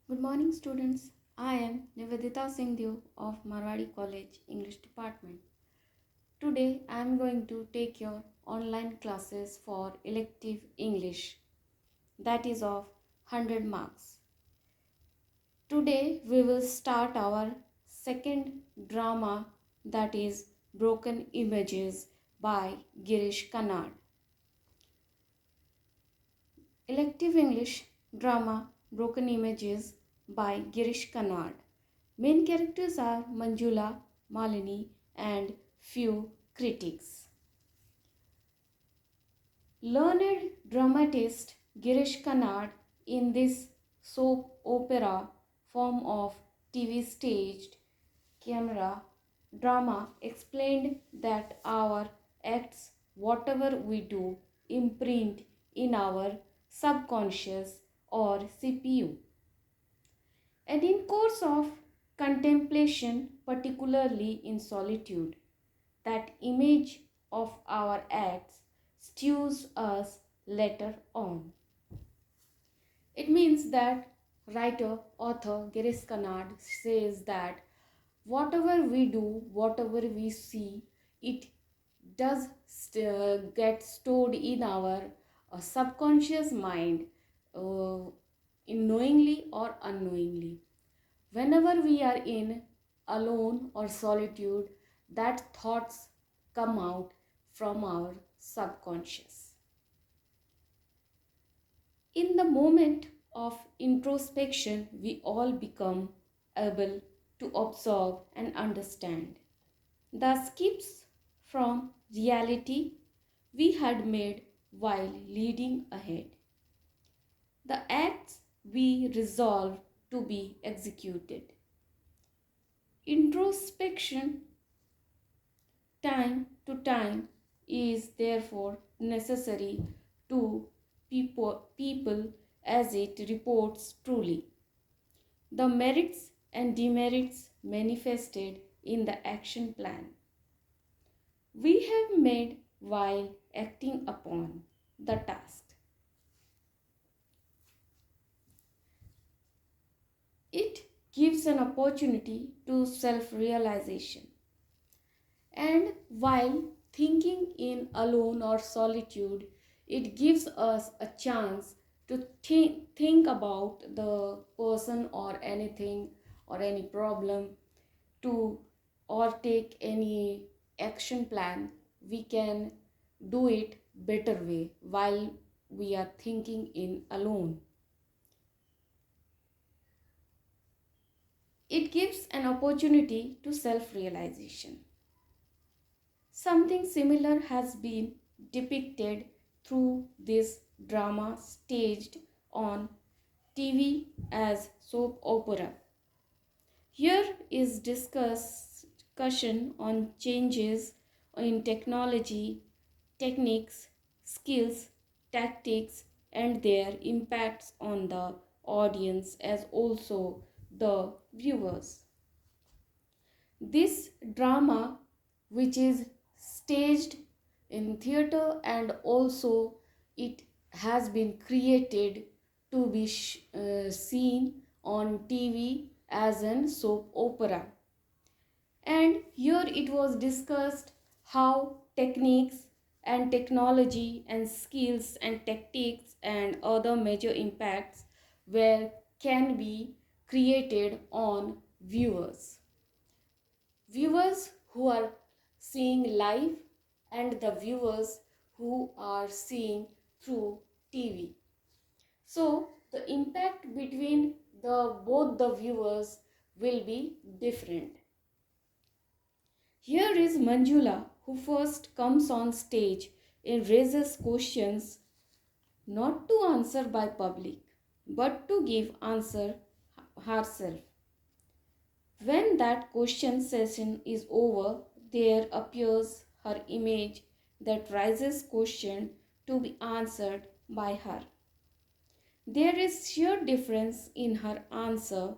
Good morning, students. I am Nivedita Singh of Marwadi College English Department. Today, I am going to take your online classes for elective English, that is of 100 marks. Today, we will start our second drama, that is Broken Images by Girish Kannad. Elective English drama Broken Images by Girish Kannad. Main characters are Manjula, Malini, and few critics. Learned dramatist Girish Kannad in this soap opera form of TV staged camera drama explained that our acts, whatever we do, imprint in our subconscious or CPU. And in course of contemplation, particularly in solitude, that image of our acts stews us later on. It means that author Girish Kannad says that whatever we do, whatever we see, it does get stored in our subconscious mind, uh, knowingly or unknowingly. Whenever we are in alone or solitude, that thoughts come out from our subconscious. In the moment of introspection, we all become able to observe and understand the skips from reality we had made while leading ahead, the acts we resolve to be executed. Introspection time to time is therefore necessary to people as it reports truly the merits and demerits manifested in the action plan we have made while acting upon the task. It gives an opportunity to self realization. And while thinking in alone or solitude, it gives us a chance to think about the person or anything or any problem to or take any action plan. We can do it better way while we are thinking in alone. It gives an opportunity to self realization. Something similar has been depicted through this drama staged on TV as soap opera. Here is discussion on changes in technology, techniques, skills, tactics, and their impacts on the audience as also the viewers. This drama, which is staged in theater and also it has been created to be seen on TV as an soap opera. And here it was discussed how techniques and technology and skills and tactics and other major impacts were can be created on viewers who are seeing live and the viewers who are seeing through TV. So the impact between the both the viewers will be different. Here is Manjula who first comes on stage and raises questions not to answer by public but to give answer herself. When that question session is over, there appears her image that raises question to be answered by her. There is sheer difference in her answer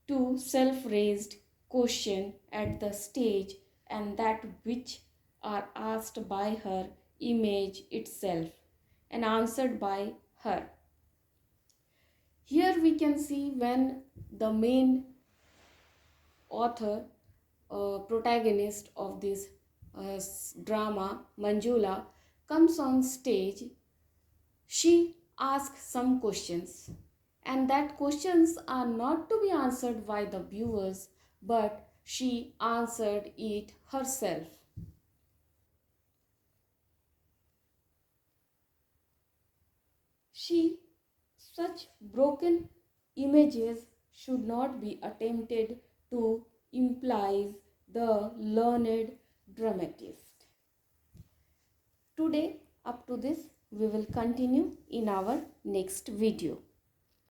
to self-raised question at the stage and that which are asked by her image itself and answered by her. Here we can see when the main author, protagonist of this drama, Manjula, comes on stage, she asks some questions, and that questions are not to be answered by the viewers, but she answered it herself. She Such broken images should not be attempted to imply the learned dramatist. Today, up to this, we will continue in our next video.